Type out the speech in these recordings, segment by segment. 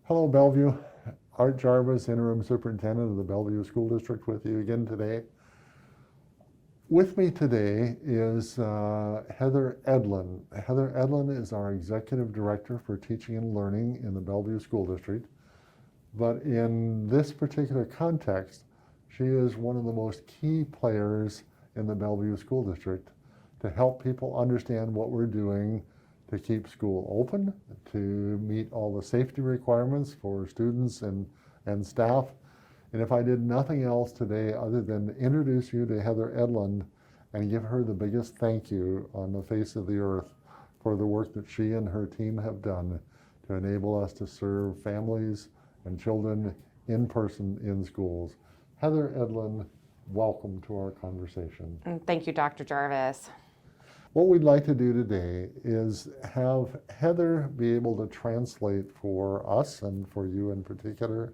Hello, Bellevue. Art Jarvis, Interim Superintendent of the Bellevue School District, with you again today. With me today is Heather Edlin. Heather Edlin is our Executive Director for Teaching and Learning in the Bellevue School District. But in this particular context, she is one of the most key players in the Bellevue School District to help people understand what we're doing to keep school open, to meet all the safety requirements for students and staff. And if I did nothing else today other than introduce you to Heather Edlin and give her the biggest thank you on the face of the earth for the work that she and her team have done to enable us to serve families and children in person in schools. Heather Edlin, welcome to our conversation. Thank you, Dr. Jarvis. What we'd like to do today is have Heather be able to translate for us and for you in particular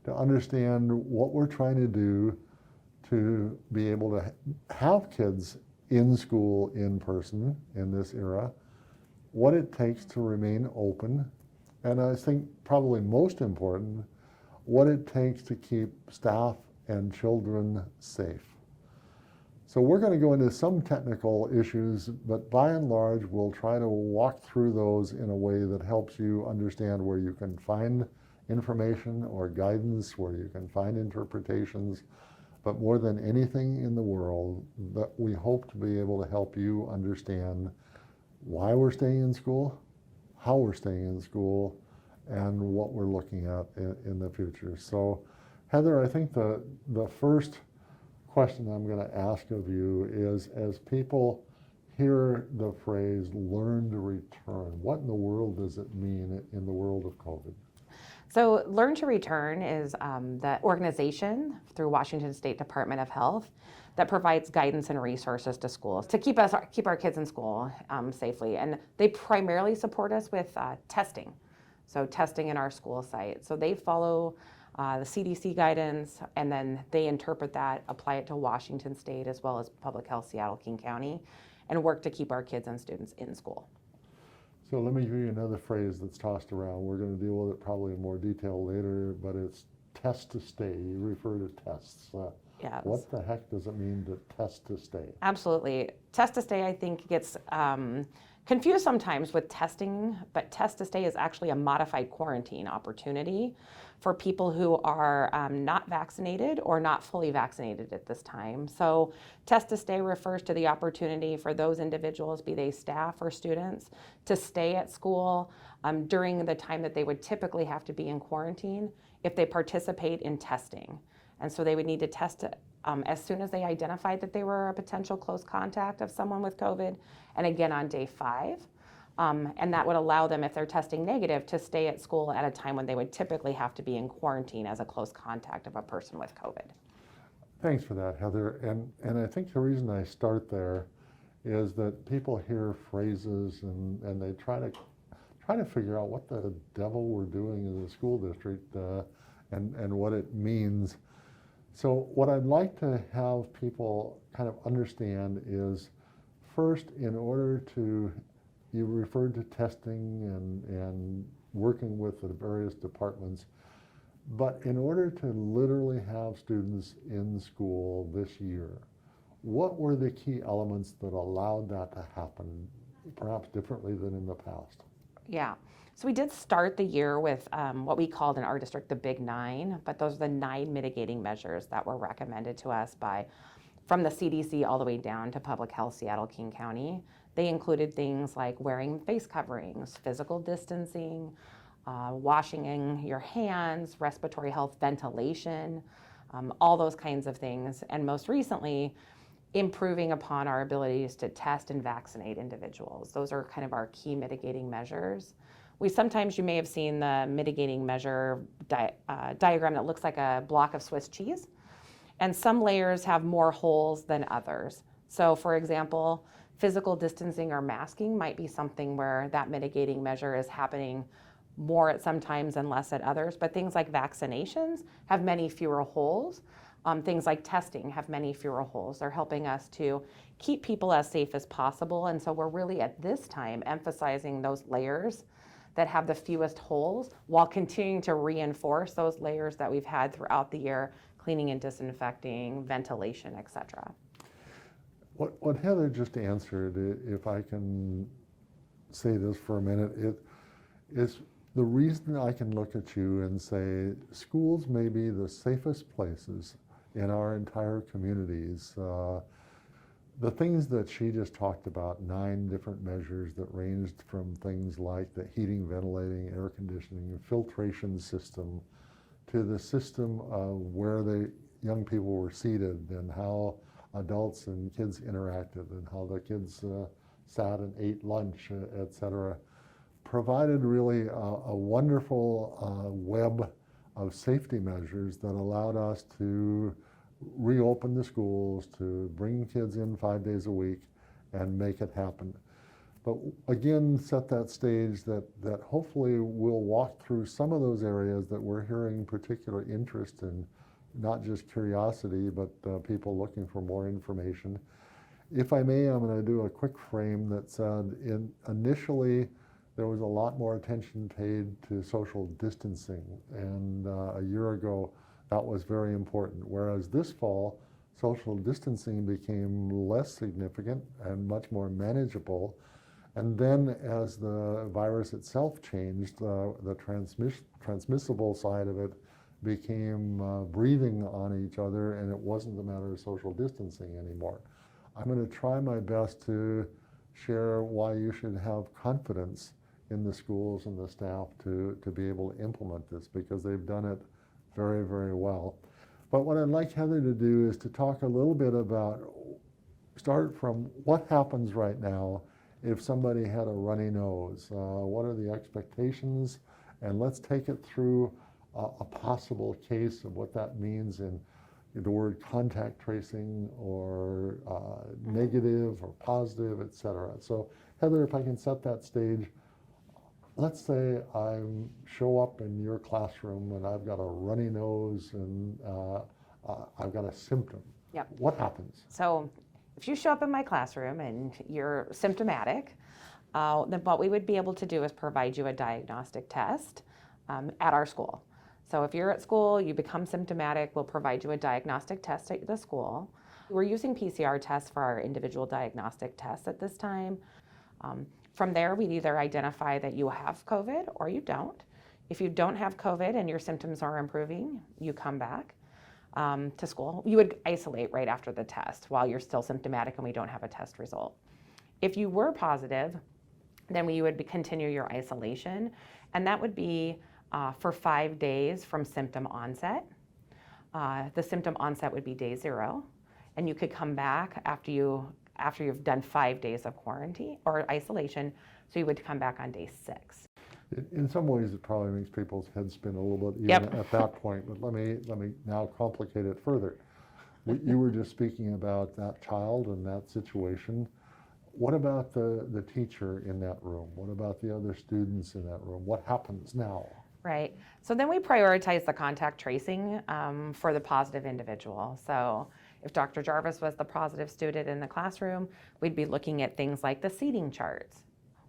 to understand what we're trying to do to be able to have kids in school in person in this era, what it takes to remain open, and I think probably most important, what it takes to keep staff and children safe. So we're going to go into some technical issues, but by and large, we'll try to walk through those in a way that helps you understand where you can find information or guidance, where you can find interpretations, but more than anything in the world, that we hope to be able to help you understand why we're staying in school, how we're staying in school, and what we're looking at in the future. So Heather, I think the first question I'm going to ask of you is, as people hear the phrase learn to return, what in the world does it mean in the world of COVID? So Learn to Return is the organization through Washington State Department of Health that provides guidance and resources to schools to keep our kids in school safely. And they primarily support us with testing. So testing in our school site. So they follow the CDC guidance, and then they interpret that, apply it to Washington State as well as Public Health Seattle King County, and work to keep our kids and students in school. So let me give you another phrase that's tossed around. We're going to deal with it probably in more detail later, but it's test to stay. You refer to tests. Yes. What the heck does it mean to test to stay? Absolutely. Test to stay, I think, gets confused sometimes with testing, but test to stay is actually a modified quarantine opportunity for people who are not vaccinated or not fully vaccinated at this time. So test to stay refers to the opportunity for those individuals, be they staff or students, to stay at school during the time that they would typically have to be in quarantine if they participate in testing. And so they would need to test as soon as they identified that they were a potential close contact of someone with COVID, and again on day 5. And that would allow them, if they're testing negative, to stay at school at a time when they would typically have to be in quarantine as a close contact of a person with COVID. Thanks for that, Heather. And I think the reason I start there is that people hear phrases and they try to figure out what the devil we're doing as a school district and what it means. So what I'd like to have people kind of understand is, first, in order to, you referred to testing and working with the various departments, but in order to literally have students in school this year, what were the key elements that allowed that to happen, perhaps differently than in the past? Yeah. So we did start the year with what we called in our district the Big 9, but those are the 9 mitigating measures that were recommended to us from the CDC all the way down to Public Health Seattle King County. They included things like wearing face coverings, physical distancing, washing your hands, respiratory health, ventilation, all those kinds of things. And most recently, improving upon our abilities to test and vaccinate individuals. Those are kind of our key mitigating measures. You may have seen the mitigating measure diagram that looks like a block of Swiss cheese. And some layers have more holes than others. So for example, physical distancing or masking might be something where that mitigating measure is happening more at some times and less at others. But things like vaccinations have many fewer holes. Things like testing have many fewer holes. They're helping us to keep people as safe as possible. And so we're really at this time emphasizing those layers that have the fewest holes while continuing to reinforce those layers that we've had throughout the year, cleaning and disinfecting, ventilation, et cetera. What Heather just answered, if I can say this for a minute, it is the reason I can look at you and say schools may be the safest places in our entire communities. The things that she just talked about, 9 different measures that ranged from things like the heating, ventilating, air conditioning, filtration system, to the system of where the young people were seated and how adults and kids interacted and how the kids sat and ate lunch, et cetera, provided really a wonderful web of safety measures that allowed us to reopen the schools, to bring kids in 5 days a week and make it happen. But again, set that stage that hopefully we'll walk through some of those areas that we're hearing particular interest in, not just curiosity, but people looking for more information. If I may, I'm going to do a quick frame that said initially there was a lot more attention paid to social distancing, and a year ago that was very important. Whereas this fall, social distancing became less significant and much more manageable. And then as the virus itself changed, the transmissible side of it became breathing on each other, and it wasn't a matter of social distancing anymore. I'm going to try my best to share why you should have confidence in the schools and the staff to be able to implement this, because they've done it very, very well. But what I'd like Heather to do is to talk a little bit about, start from what happens right now if somebody had a runny nose. What are the expectations? And let's take it through a possible case of what that means in the word contact tracing or negative or positive, et cetera. So Heather, if I can set that stage. Let's say I show up in your classroom and I've got a runny nose and I've got a symptom. Yep. What happens? So if you show up in my classroom and you're symptomatic, then what we would be able to do is provide you a diagnostic test at our school. So if you're at school, you become symptomatic, we'll provide you a diagnostic test at the school. We're using PCR tests for our individual diagnostic tests at this time. From there, we'd either identify that you have COVID or you don't. If you don't have COVID and your symptoms are improving, you come back to school. You would isolate right after the test while you're still symptomatic and we don't have a test result. If you were positive, then we would continue your isolation, and that would be for 5 days from symptom onset. The symptom onset would be day 0, and you could come back after you've done 5 days of quarantine or isolation, so you would come back on day 6. In some ways, it probably makes people's heads spin a little bit even at that point, but let me now complicate it further. You were just speaking about that child and that situation. What about the teacher in that room? What about the other students in that room? What happens now? Right. So then we prioritize the contact tracing for the positive individual. So if Dr. Jarvis was the positive student in the classroom, we'd be looking at things like the seating charts,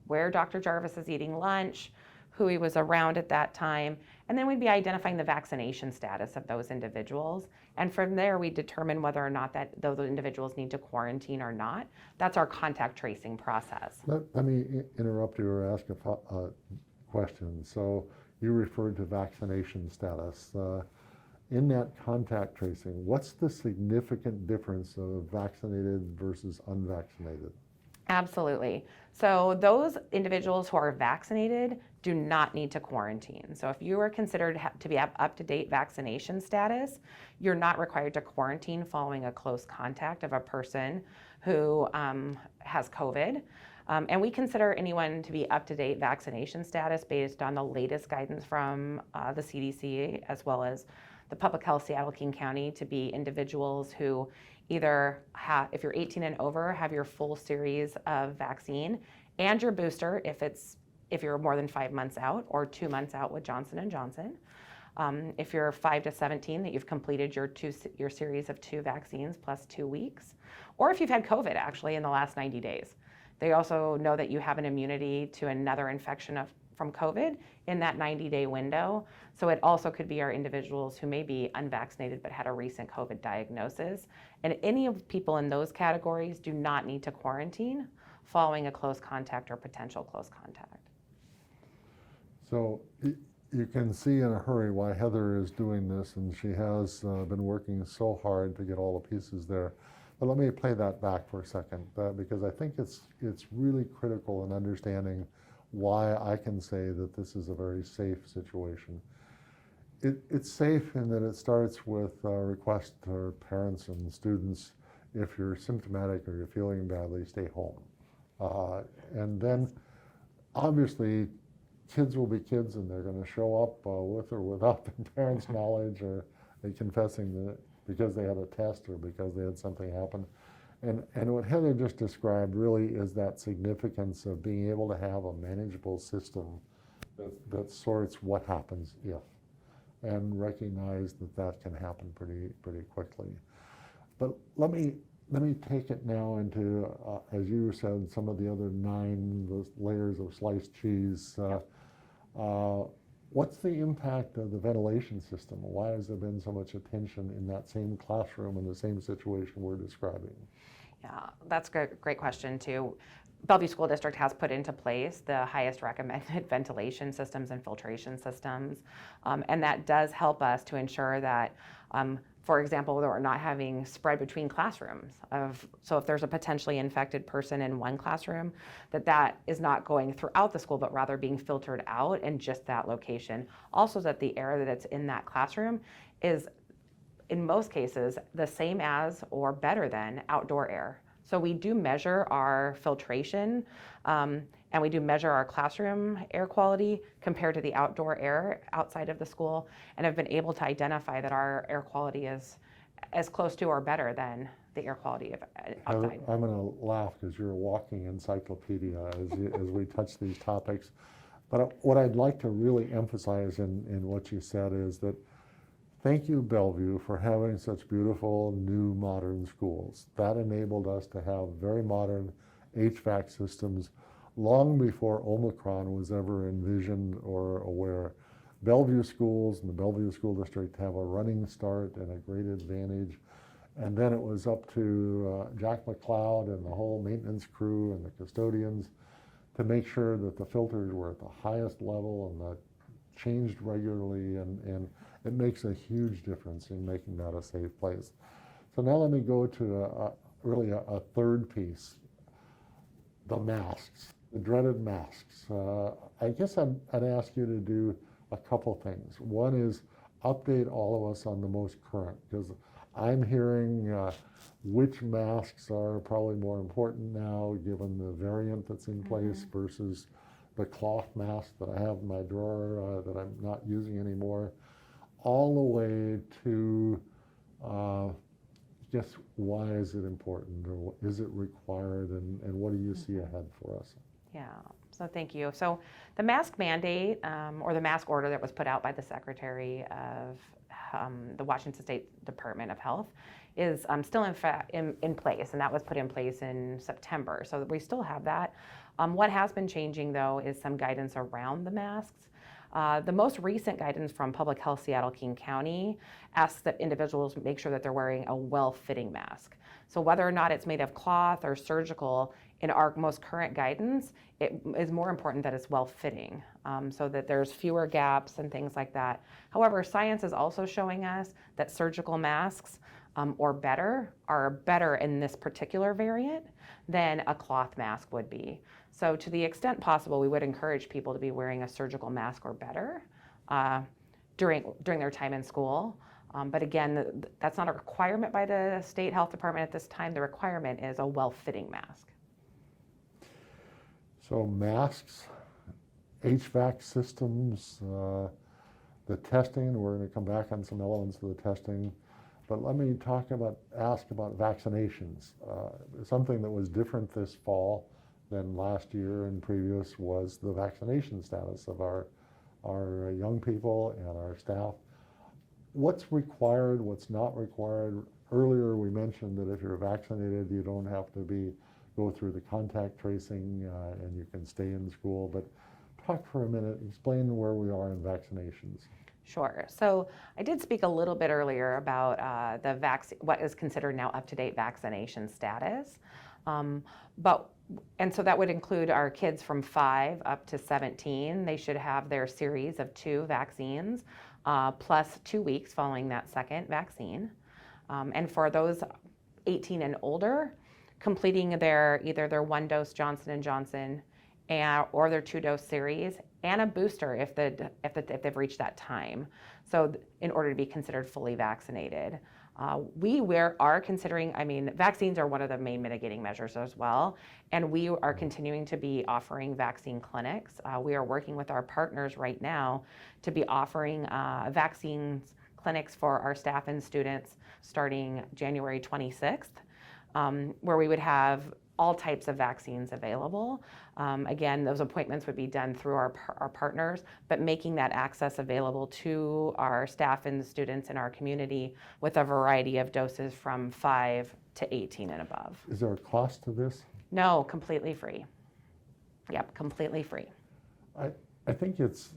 where Dr. Jarvis is eating lunch, who he was around at that time, and then we'd be identifying the vaccination status of those individuals. And from there, we determine whether or not that those individuals need to quarantine or not. That's our contact tracing process. Let me interrupt you or ask a question. So you referred to vaccination status. In that contact tracing, what's the significant difference of vaccinated versus unvaccinated? Absolutely. So those individuals who are vaccinated do not need to quarantine. So if you are considered to be up-to-date vaccination status, you're not required to quarantine following a close contact of a person who has COVID. And we consider anyone to be up-to-date vaccination status based on the latest guidance from the CDC, as well as the Public Health Seattle-King County, to be individuals who either if you're 18 and over, have your full series of vaccine and your booster if it's if you're more than 5 months out, or 2 months out with Johnson & Johnson. If you're 5 to 17, that you've completed your series of 2 vaccines plus 2 weeks, or if you've had COVID actually in the last 90 days. They also know that you have an immunity to another infection from COVID in that 90-day window. So it also could be our individuals who may be unvaccinated but had a recent COVID diagnosis. And any of people in those categories do not need to quarantine following a close contact or potential close contact. So you can see in a hurry why Heather is doing this, and she has been working so hard to get all the pieces there. But let me play that back for a second, because I think it's really critical in understanding why I can say that this is a very safe situation. It's safe in that it starts with a request to parents and students, if you're symptomatic or you're feeling badly, stay home. And then obviously kids will be kids, and they're going to show up with or without their parents' knowledge, or they confessing that because they had a test or because they had something happen. And what Heather just described really is that significance of being able to have a manageable system that sorts what happens if, and recognize that that can happen pretty quickly. But let me take it now into, as you said, some of the other 9 layers of sliced cheese. What's the impact of the ventilation system? Why has there been so much attention in that same classroom in the same situation we're describing? Yeah, that's a great question too. Bellevue School District has put into place the highest recommended ventilation systems and filtration systems, and that does help us to ensure that, for example, that we're not having spread between classrooms. So if there's a potentially infected person in one classroom, that is not going throughout the school, but rather being filtered out in just that location. Also, that the air that's in that classroom is, in most cases, the same as or better than outdoor air. So we do measure our filtration, and we do measure our classroom air quality compared to the outdoor air outside of the school, and have been able to identify that our air quality is as close to or better than the air quality of outside. I'm going to laugh because you're a walking encyclopedia as we touch these topics. But what I'd like to really emphasize in what you said is that thank you, Bellevue, for having such beautiful, new, modern schools. That enabled us to have very modern HVAC systems long before Omicron was ever envisioned or aware. Bellevue schools and the Bellevue School District have a running start and a great advantage. And then it was up to Jack McLeod and the whole maintenance crew and the custodians to make sure that the filters were at the highest level and that changed regularly, and it makes a huge difference in making that a safe place. So now let me go to really a third piece, the masks, the dreaded masks. I guess I'd ask you to do a couple things. One is update all of us on the most current, because I'm hearing which masks are probably more important now given the variant that's in place versus the cloth mask that I have in my drawer that I'm not using anymore, all the way to just why is it important, or is it required, and what do you see ahead for us? Yeah, so thank you. So the mask mandate, or the mask order that was put out by the Secretary of the Washington State Department of Health is still in place, and that was put in place in September. So we still have that. What has been changing, though, is some guidance around the masks. The most recent guidance from Public Health Seattle-King County asks that individuals make sure that they're wearing a well-fitting mask. So whether or not it's made of cloth or surgical, in our most current guidance, it is more important that it's well-fitting, so that there's fewer gaps and things like that. However, science is also showing us that surgical masks are better in this particular variant than a cloth mask would be. So to the extent possible, we would encourage people to be wearing a surgical mask or better during their time in school. But again, that's not a requirement by the state health department at this time. The requirement is a well-fitting mask. So masks, HVAC systems, the testing, we're going to come back on some elements of the testing. But let me ask about vaccinations. Something that was different this fall than last year and previous was the vaccination status of our young people and our staff. What's required, what's not required? Earlier we mentioned that if you're vaccinated, you don't have to go through the contact tracing and you can stay in school. But talk for a minute, explain where we are in vaccinations. Sure. So I did speak a little bit earlier about what is considered now up-to-date vaccination status. And so that would include our kids from 5 up to 17. They should have their series of 2 vaccines plus 2 weeks following that second vaccine. And for those 18 and older, completing either their 1-dose Johnson & Johnson or their 2-dose series and a booster if they've reached that time. So in order to be considered fully vaccinated. We are considering, vaccines are one of the main mitigating measures as well, and we are continuing to be offering vaccine clinics. We are working with our partners right now to be offering vaccines clinics for our staff and students starting January 26th, where we would have all types of vaccines available. Again, those appointments would be done through our partners, but making that access available to our staff and the students in our community with a variety of doses from 5 to 18 and above. Is there a cost to this? No, completely free. Yep, completely free. I think it's,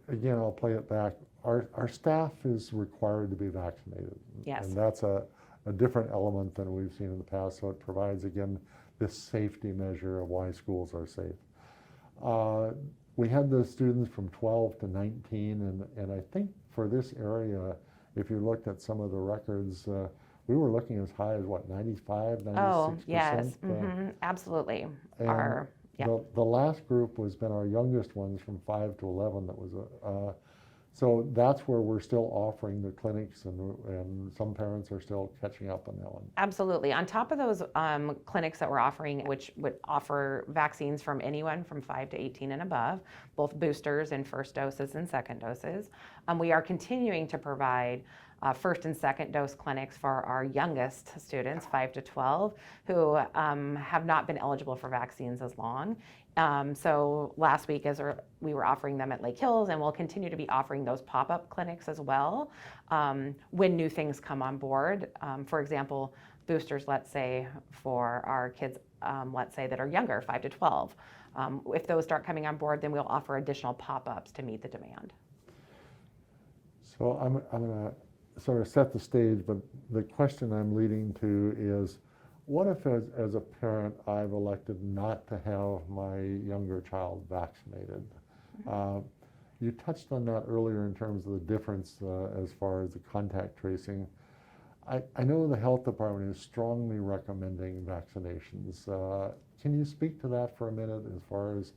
again, I'll play it back. Our staff is required to be vaccinated. Yes. And that's a different element than we've seen in the past, so it provides, again, this safety measure of why schools are safe. We had the students from 12 to 19, and I think for this area, if you looked at some of the records, we were looking as high as, 95, 96%? Oh, yes, absolutely. And the last group has been our youngest ones from 5 to 11 that was so that's where we're still offering the clinics, and some parents are still catching up on that one. Absolutely. On top of those clinics that we're offering, which would offer vaccines from anyone from 5 to 18 and above, both boosters and first doses and second doses, we are continuing to provide first and second dose clinics for our youngest students, 5 to 12, who have not been eligible for vaccines as long. So last week, we were offering them at Lake Hills, and we'll continue to be offering those pop-up clinics as well when new things come on board. For example, boosters, let's say, for our kids, let's say, that are younger, 5 to 12. If those start coming on board, then we'll offer additional pop-ups to meet the demand. So I'm going to sort of set the stage, but the question I'm leading to is, what if as a parent I've elected not to have my younger child vaccinated? You touched on that earlier in terms of the difference as far as the contact tracing. I know the health department is strongly recommending vaccinations. Can you speak to that for a minute as far as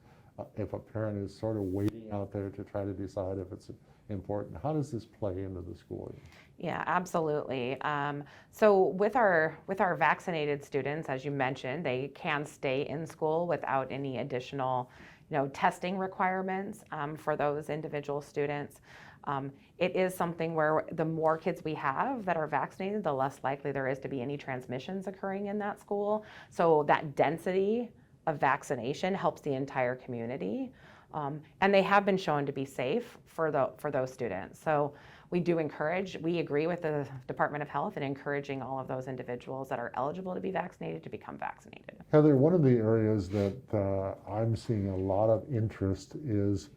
if a parent is sort of waiting out there to try to decide if it's important? How does this play into the school year? Yeah, absolutely. So with our vaccinated students, as you mentioned, they can stay in school without any additional, testing requirements for those individual students. It is something where the more kids we have that are vaccinated, the less likely there is to be any transmissions occurring in that school. So that density of vaccination helps the entire community. And they have been shown to be safe for those students. So we agree with the Department of Health in encouraging all of those individuals that are eligible to be vaccinated to become vaccinated. Heather, one of the areas that I'm seeing a lot of interest is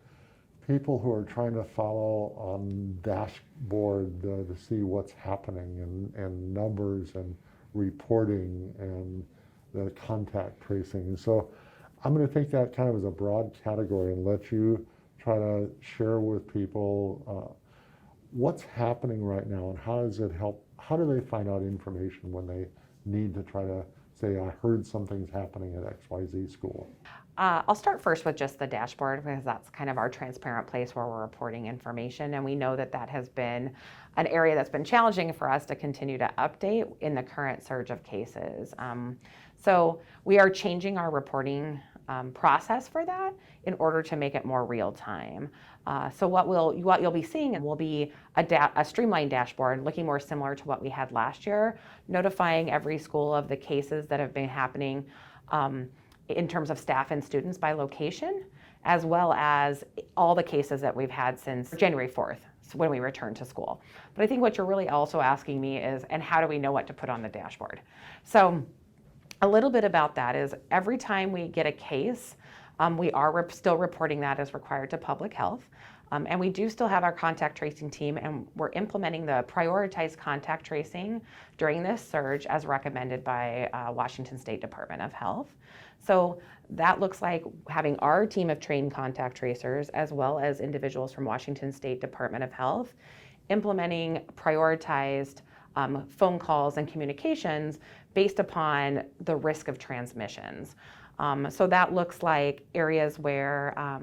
people who are trying to follow on dashboard to see what's happening and numbers and reporting and the contact tracing. So I'm going to take that kind of as a broad category and let you try to share with people what's happening right now and how does it help? How do they find out information when they need to try to say, I heard something's happening at XYZ school? I'll start first with just the dashboard because that's kind of our transparent place where we're reporting information, and we know that has been an area that's been challenging for us to continue to update in the current surge of cases. So we are changing our reporting process for that in order to make it more real time. So what you'll be seeing will be a streamlined dashboard looking more similar to what we had last year, notifying every school of the cases that have been happening in terms of staff and students by location, as well as all the cases that we've had since January 4th, when we returned to school. But I think what you're really also asking me is, and how do we know what to put on the dashboard? So a little bit about that is every time we get a case, we are still reporting that as required to public health. And we do still have our contact tracing team, and we're implementing the prioritized contact tracing during this surge as recommended by Washington State Department of Health. So that looks like having our team of trained contact tracers, as well as individuals from Washington State Department of Health, implementing prioritized phone calls and communications based upon the risk of transmissions. So that looks like areas where,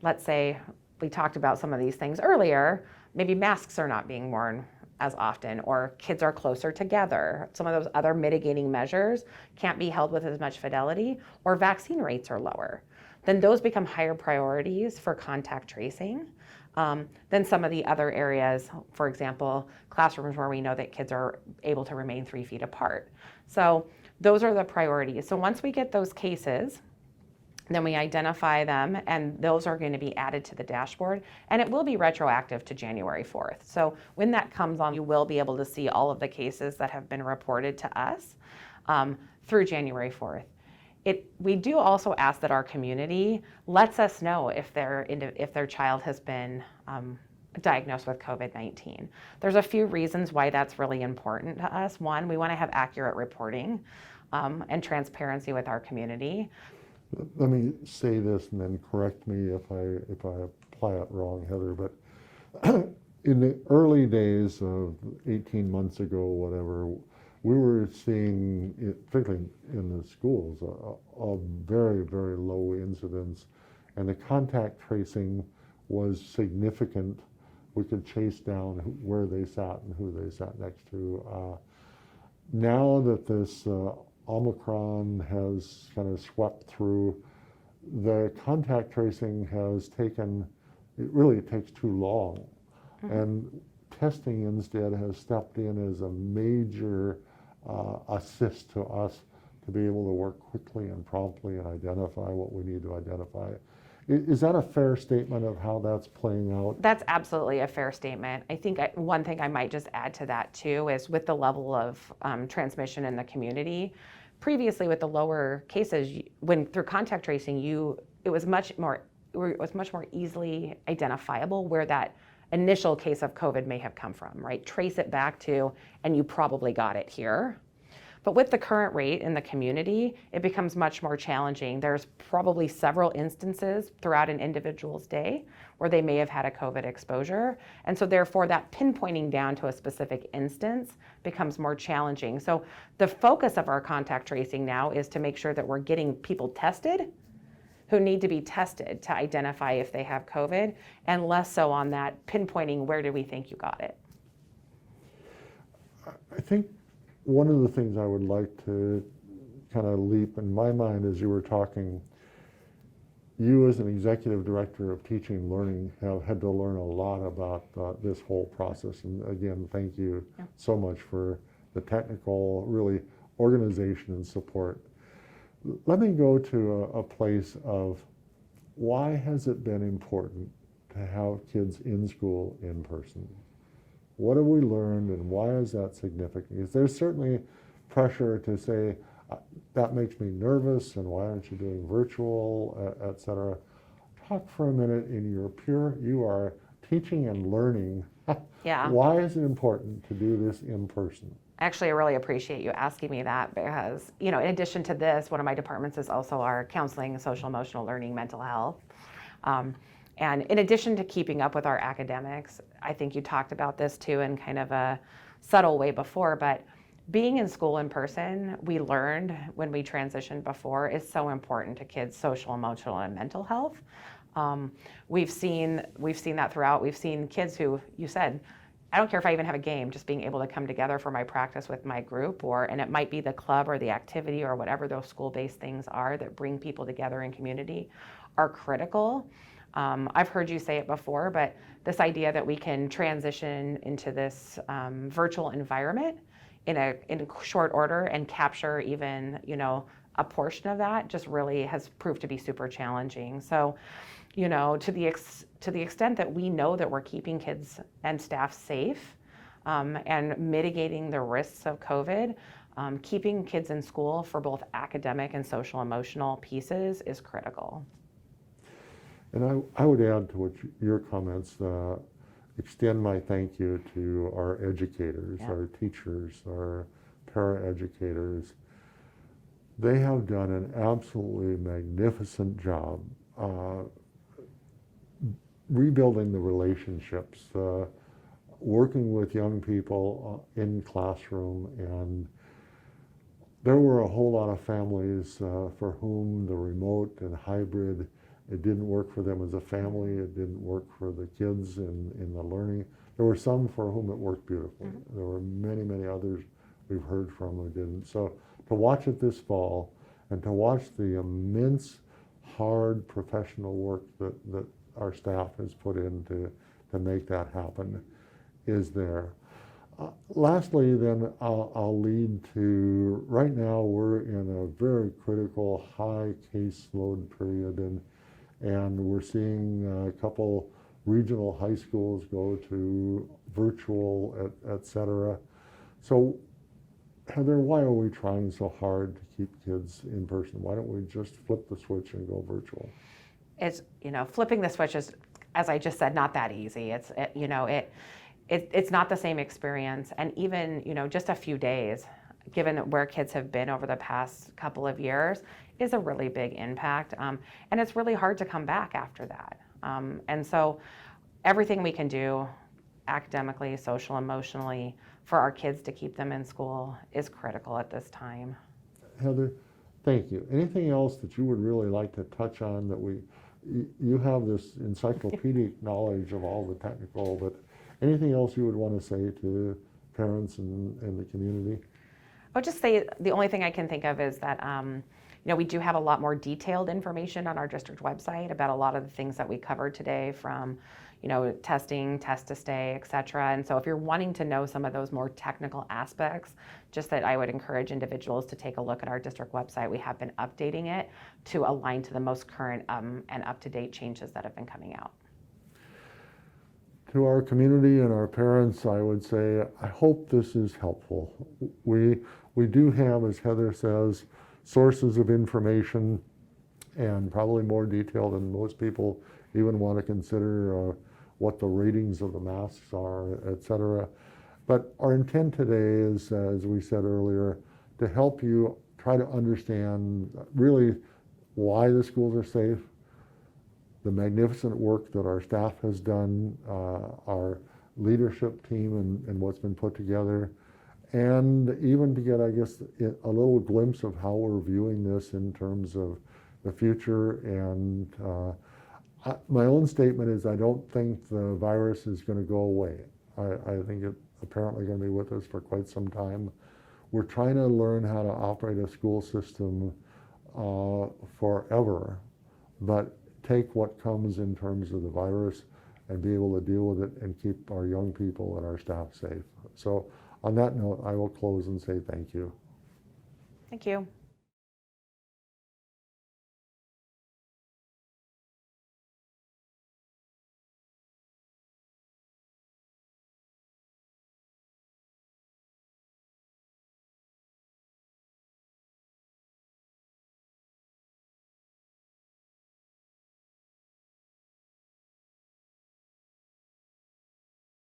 let's say, we talked about some of these things earlier, maybe masks are not being worn as often, or kids are closer together. Some of those other mitigating measures can't be held with as much fidelity, or vaccine rates are lower. Then those become higher priorities for contact tracing than some of the other areas, for example, classrooms where we know that kids are able to remain 3 feet apart. So those are the priorities. So once we get those cases, then we identify them, and those are going to be added to the dashboard, and it will be retroactive to January 4th. So when that comes on, you will be able to see all of the cases that have been reported to us through January 4th. We do also ask that our community lets us know if their child has been diagnosed with COVID-19. There's a few reasons why that's really important to us. One, we want to have accurate reporting and transparency with our community. Let me say this and then correct me if I apply it wrong, Heather, but in the early days of 18 months ago, whatever, we were seeing, particularly in the schools, a very, very low incidence, and the contact tracing was significant. We could chase down where they sat and who they sat next to. Now that this Omicron has kind of swept through, the contact tracing has taken, it takes too long. Mm-hmm. And testing instead has stepped in as a major assist to us to be able to work quickly and promptly and identify what we need to identify. Is that a fair statement of how that's playing out? That's absolutely a fair statement. I think one thing I might just add to that too is with the level of transmission in the community, previously with the lower cases, when through contact tracing, it was much more easily identifiable where that initial case of COVID may have come from, right? Trace it back to, and you probably got it here. But with the current rate in the community, it becomes much more challenging. There's probably several instances throughout an individual's day where they may have had a COVID exposure. And so therefore that pinpointing down to a specific instance becomes more challenging. So the focus of our contact tracing now is to make sure that we're getting people tested who need to be tested to identify if they have COVID, and less so on that pinpointing, where do we think you got it? I think one of the things I would like to kind of leap in my mind as you were talking, you as an executive director of teaching and learning have had to learn a lot about this whole process. And again, thank you so much for the technical, really, organization and support. Let me go to a place of why has it been important to have kids in school in person? What have we learned, and why is that significant? Because there's certainly pressure to say, that makes me nervous, and why aren't you doing virtual, et cetera. Talk for a minute you are teaching and learning. Yeah. Why is it important to do this in person? Actually, I really appreciate you asking me that because, in addition to this, one of my departments is also our counseling, social emotional learning, mental health. And in addition to keeping up with our academics, I think you talked about this too in kind of a subtle way before, but being in school in person, we learned when we transitioned before, is so important to kids' social, emotional, and mental health. We've seen that throughout. We've seen kids who, you said, I don't care if I even have a game, just being able to come together for my practice with my group, and it might be the club or the activity or whatever those school-based things are that bring people together in community, are critical. I've heard you say it before, but this idea that we can transition into this virtual environment in a short order and capture even, a portion of that just really has proved to be super challenging. So, to the extent that we know that we're keeping kids and staff safe and mitigating the risks of COVID, keeping kids in school for both academic and social emotional pieces is critical. And I would add to your comments, extend my thank you to our educators, our teachers, our paraeducators. They have done an absolutely magnificent job rebuilding the relationships, working with young people in classroom, and there were a whole lot of families for whom the remote and hybrid, it didn't work for them as a family, it didn't work for the kids in the learning. There were some for whom it worked beautifully. Mm-hmm. There were many, many others we've heard from who didn't. So to watch it this fall and to watch the immense, hard professional work that our staff has put in to make that happen is there. Lastly, then, I'll lead to, right now we're in a very critical high caseload period, and we're seeing a couple regional high schools go to virtual, et cetera. So, Heather, why are we trying so hard to keep kids in person? Why don't we just flip the switch and go virtual? It's, flipping the switch is, as I just said, not that easy. It's not the same experience. And even, just a few days, given where kids have been over the past couple of years, is a really big impact. And it's really hard to come back after that. And so everything we can do academically, social, emotionally, for our kids to keep them in school is critical at this time. Heather, thank you. Anything else that you would really like to touch on that you have this encyclopedic knowledge of all the technical, but anything else you would want to say to parents and the community? I would just say the only thing I can think of is that we do have a lot more detailed information on our district website about a lot of the things that we covered today, from testing, test to stay, et cetera. And so if you're wanting to know some of those more technical aspects, just that I would encourage individuals to take a look at our district website. We have been updating it to align to the most current and up-to-date changes that have been coming out. To our community and our parents, I would say, I hope this is helpful. We do have, as Heather says, sources of information, and probably more detail than most people even want to consider, what the ratings of the masks are, et cetera. But our intent today is, as we said earlier, to help you try to understand really why the schools are safe, the magnificent work that our staff has done, our leadership team and what's been put together, and even to get, I guess, a little glimpse of how we're viewing this in terms of the future. And my own statement is I don't think the virus is going to go away. I think it's apparently going to be with us for quite some time. We're trying to learn how to operate a school system forever, but take what comes in terms of the virus and be able to deal with it and keep our young people and our staff safe. So on that note, I will close and say thank you. Thank you.